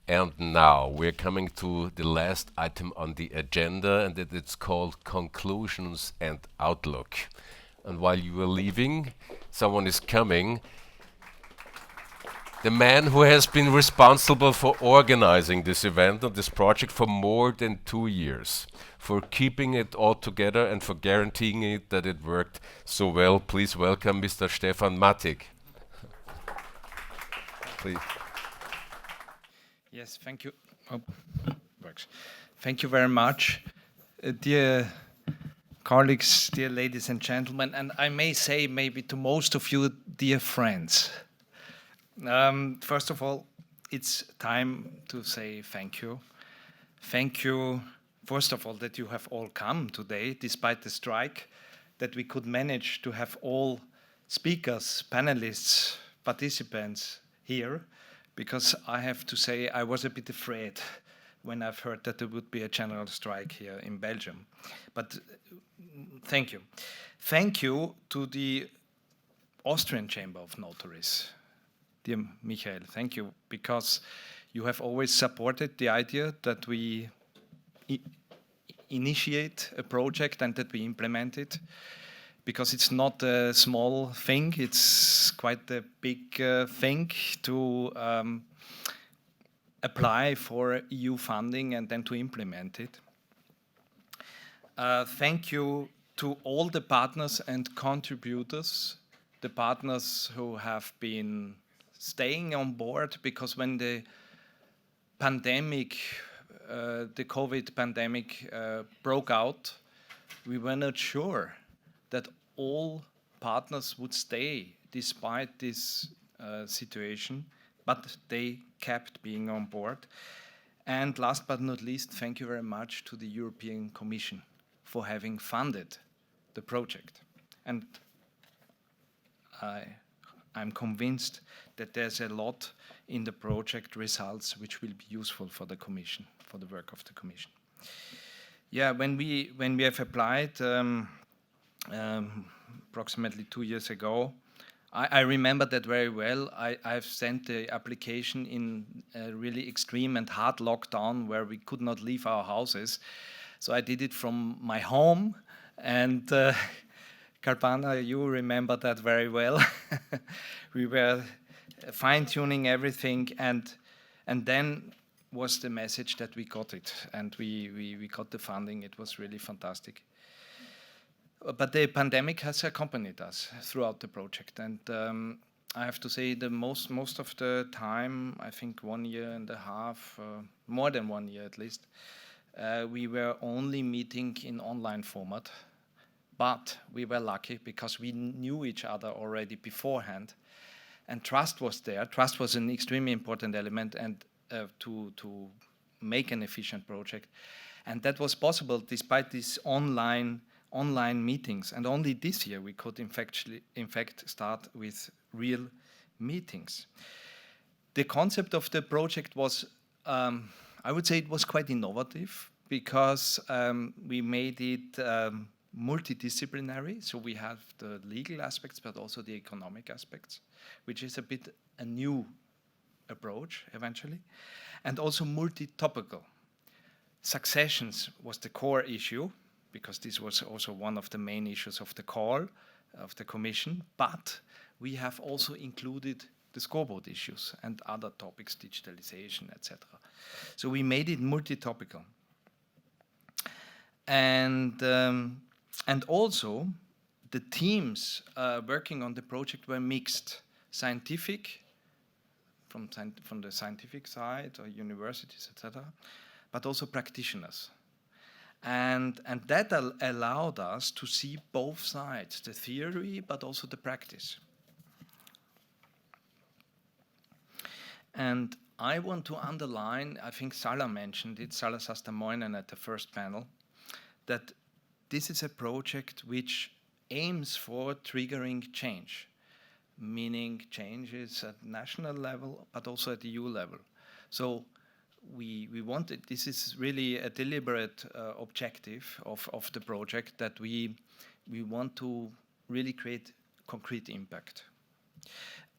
And now we're coming to the last item on the agenda, and it's called Conclusions and Outlook. And while you were leaving, someone is coming. The man who has been responsible for organizing this event and this project for more than 2 years, for keeping it all together and for guaranteeing it that it worked so well. Please welcome Mr. Stephan Matyk. Please. Yes, thank you. Oh, works. Thank you very much, dear colleagues, dear ladies and gentlemen, and I may say maybe to most of you, dear friends. First of all, it's time to say thank you. Thank you, first of all, that you have all come today, despite the strike, that we could manage to have all speakers, panelists, participants here, because I have to say I was a bit afraid when I've heard that there would be a general strike here in Belgium. But thank you. Thank you to the Austrian Chamber of Notaries. Dear Michael, thank you, because you have always supported the idea that we initiate a project and that we implement it, because it's not a small thing, it's quite a big thing to apply for EU funding and then to implement it. Thank you to all the partners and contributors, the partners who have been staying on board, because when the pandemic, the COVID pandemic broke out, we were not sure that all partners would stay despite this situation, but they kept being on board. And last but not least, thank you very much to the European Commission for having funded the project. And I'm convinced that there's a lot in the project results which will be useful for the Commission, for the work of the Commission. Yeah, when we have applied approximately 2 years ago, I remember that very well. I've sent the application in a really extreme and hard lockdown where we could not leave our houses. So I did it from my home, and Kalpana, you remember that very well. We were fine-tuning everything, and then was the message that we got it, and we got the funding. It was really fantastic. But the pandemic has accompanied us throughout the project, and I have to say the most of the time, I think 1 year and a half, more than 1 year at least, we were only meeting in online format. But we were lucky because we knew each other already beforehand, and trust was there. Trust was an extremely important element, and to make an efficient project, and that was possible despite these online meetings. And only this year we could in fact start with real meetings. The concept of the project was, I would say, it was quite innovative, because we made it multidisciplinary, so we have the legal aspects but also the economic aspects, which is a bit a new approach eventually, and also multi-topical. Successions was the core issue, because this was also one of the main issues of the call of the Commission, but we have also included the scoreboard issues and other topics, digitalization, etc. So we made it multi-topical. And also, the teams working on the project were mixed, scientific, from the scientific side, or universities, etc., but also practitioners. And that allowed us to see both sides, the theory, but also the practice. And I want to underline, I think Salah mentioned it, Salah Sastamoinen at the first panel, that this is a project which aims for triggering change, meaning changes at national level, but also at the EU level. So we wanted, this is really a deliberate objective of the project, that we want to really create concrete impact.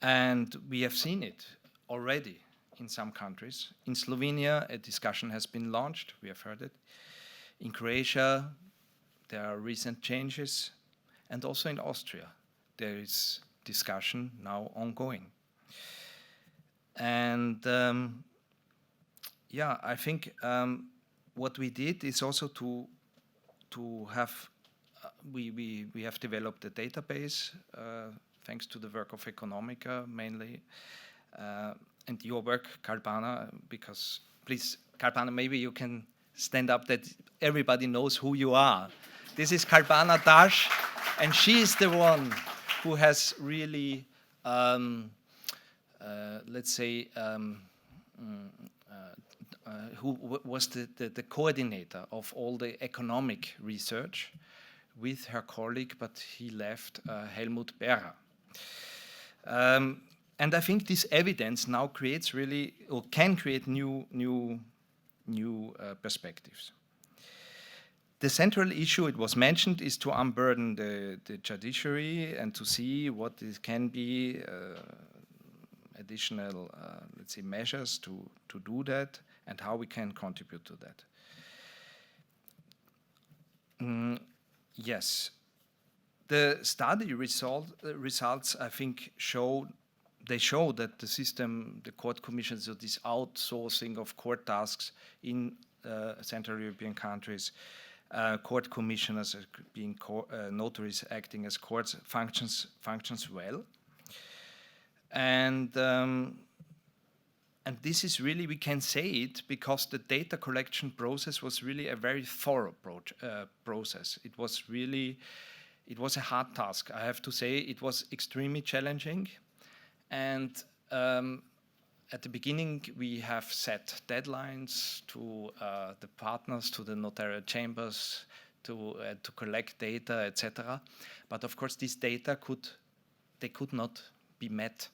And we have seen it already in some countries. In Slovenia, a discussion has been launched, we have heard it. In Croatia, there are recent changes, and also in Austria, there is discussion now ongoing. And yeah, I think what we did is also to have, we have developed a database thanks to the work of Economica mainly, and your work, Kalpana, because please, Kalpana, maybe you can stand up that everybody knows who you are. This is Kalpana Dash, and she is the one who has really, let's say, who was the coordinator of all the economic research with her colleague, but he left, Helmut Berger. And I think this evidence now creates really, or can create new perspectives. The central issue, it was mentioned, is to unburden the judiciary and to see what can be additional, let's say, measures to do that and how we can contribute to that. Yes, the study results, I think, show that the system, the court commissions, so this outsourcing of court tasks in Central European countries, court commissioners being notaries acting as courts, functions well. And this is really, we can say it because the data collection process was really a very thorough process. It was a hard task. I have to say it was extremely challenging. And at the beginning, we have set deadlines to the partners, to the notarial chambers, to collect data, etc. But of course, this data could not be met.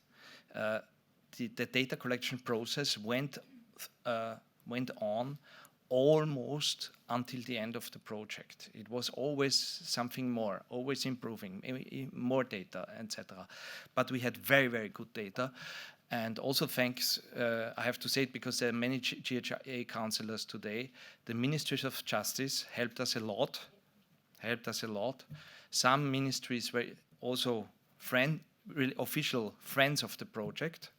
The data collection process went on almost until the end of the project. It was always something more, always improving, more data, etc. But we had very, very good data. And also thanks, I have to say it because there are many GHA councillors today, the ministries of justice helped us a lot. Some ministries were also really official friends of the project,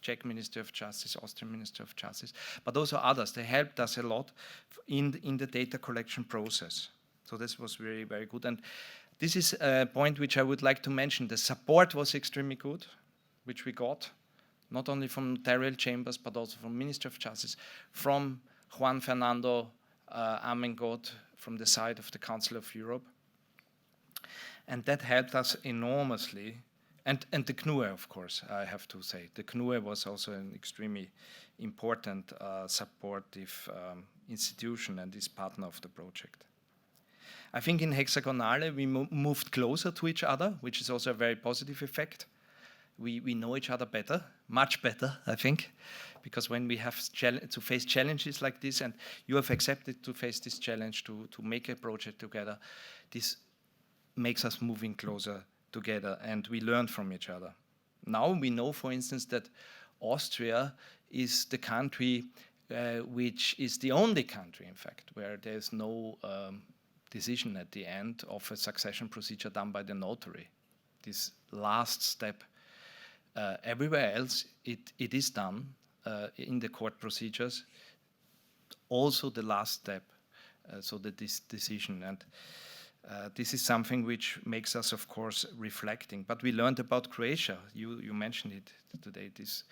Czech Ministry of Justice, Austrian Ministry of Justice, but also others. They helped us a lot in the data collection process. So this was very, very good. And this is a point which I would like to mention. The support was extremely good, which we got, not only from notarial chambers, but also from Ministry of Justice, from Juan Fernando Armengol, from the side of the Council of Europe. And that helped us enormously. And the CNUE, of course, I have to say. The CNUE was also an extremely important supportive institution and is partner of the project. I think in Hexagonale we moved closer to each other, which is also a very positive effect. We know each other better, much better, I think, because when we have to face challenges like this, and you have accepted to face this challenge to make a project together, this makes us moving closer together, and we learn from each other. Now we know, for instance, that Austria is the country which is the only country, in fact, where there's no decision at the end of a succession procedure done by the notary. This last step. Everywhere else, it is done in the court procedures. Also the last step, so that this decision. And this is something which makes us, of course, reflecting. But we learned about Croatia. You mentioned it today, these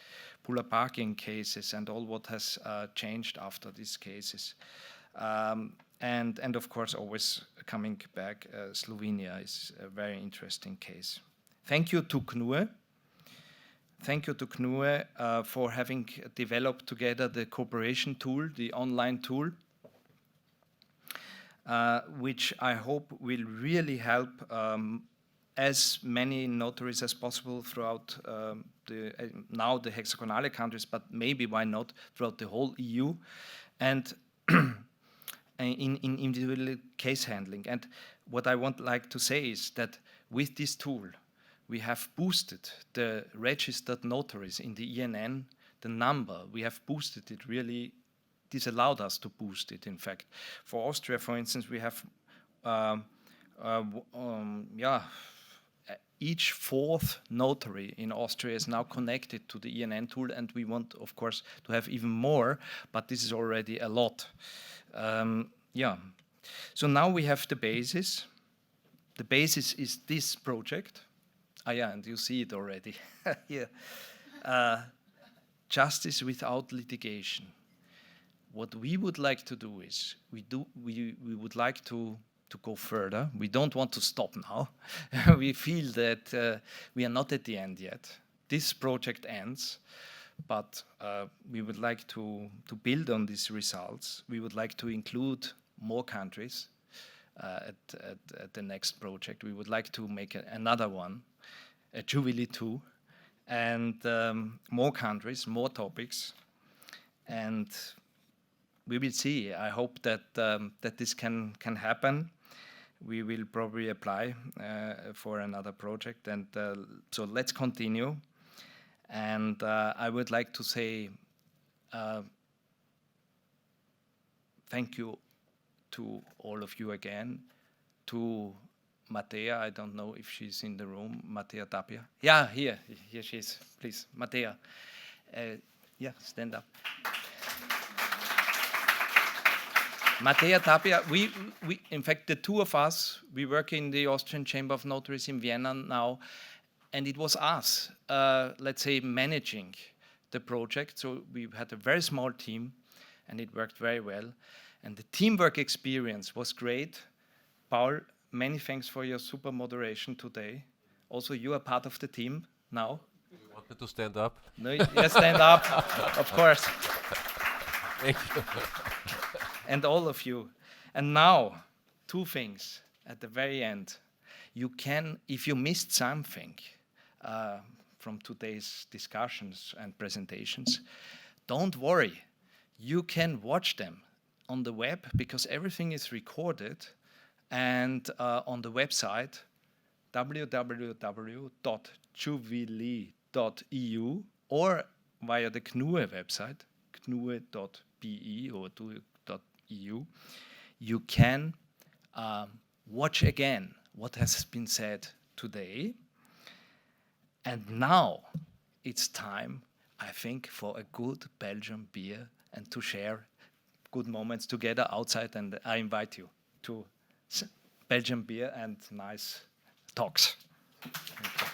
Pula parking cases and all what has changed after these cases. And of course, always coming back, Slovenia is a very interesting case. Thank you to CNUE. Thank you to CNUE for having developed together the cooperation tool, the online tool, which I hope will really help as many notaries as possible throughout now the hexagonal countries, but maybe why not throughout the whole EU, and in individual case handling. And what I would like to say is that with this tool, we have boosted the registered notaries in the ENN the number. We have boosted it really. This allowed us to boost it, in fact. For Austria, for instance, we have each fourth notary in Austria is now connected to the ENN tool, and we want, of course, to have even more, but this is already a lot. So now we have the basis. The basis is this project. And you see it already here. Justice without litigation. What we would like to do is, we would like to go further. We don't want to stop now. We feel that we are not at the end yet. This project ends, but we would like to build on these results. We would like to include more countries at the next project. We would like to make another one, a Jubilee 2, and more countries, more topics, and we will see. I hope that that this can happen. We will probably apply for another project, and so let's continue. And I would like to say thank you to all of you again, to Matea. I don't know if she's in the room. Matea Tapia. Yeah, here she is. Please, Matea. Yeah, stand up. Matea Tapia, we, in fact, the two of us, we work in the Austrian Chamber of Notaries in Vienna now, and it was us, let's say, managing the project. So we had a very small team, and it worked very well. And the teamwork experience was great. Paul, many thanks for your super moderation today. Also, you are part of the team now. You want me to stand up? No, yes, stand up, of course. Thank you. And all of you. And now, two things at the very end. You can, if you missed something from today's discussions and presentations, don't worry. You can watch them on the web because everything is recorded, and on the website www.jubilee.eu or via the KNUE website, knue.be or .eu, you can watch again what has been said today. And now it's time, I think, for a good Belgian beer and to share good moments together outside. And I invite you to Belgian beer and nice talks. Thank you.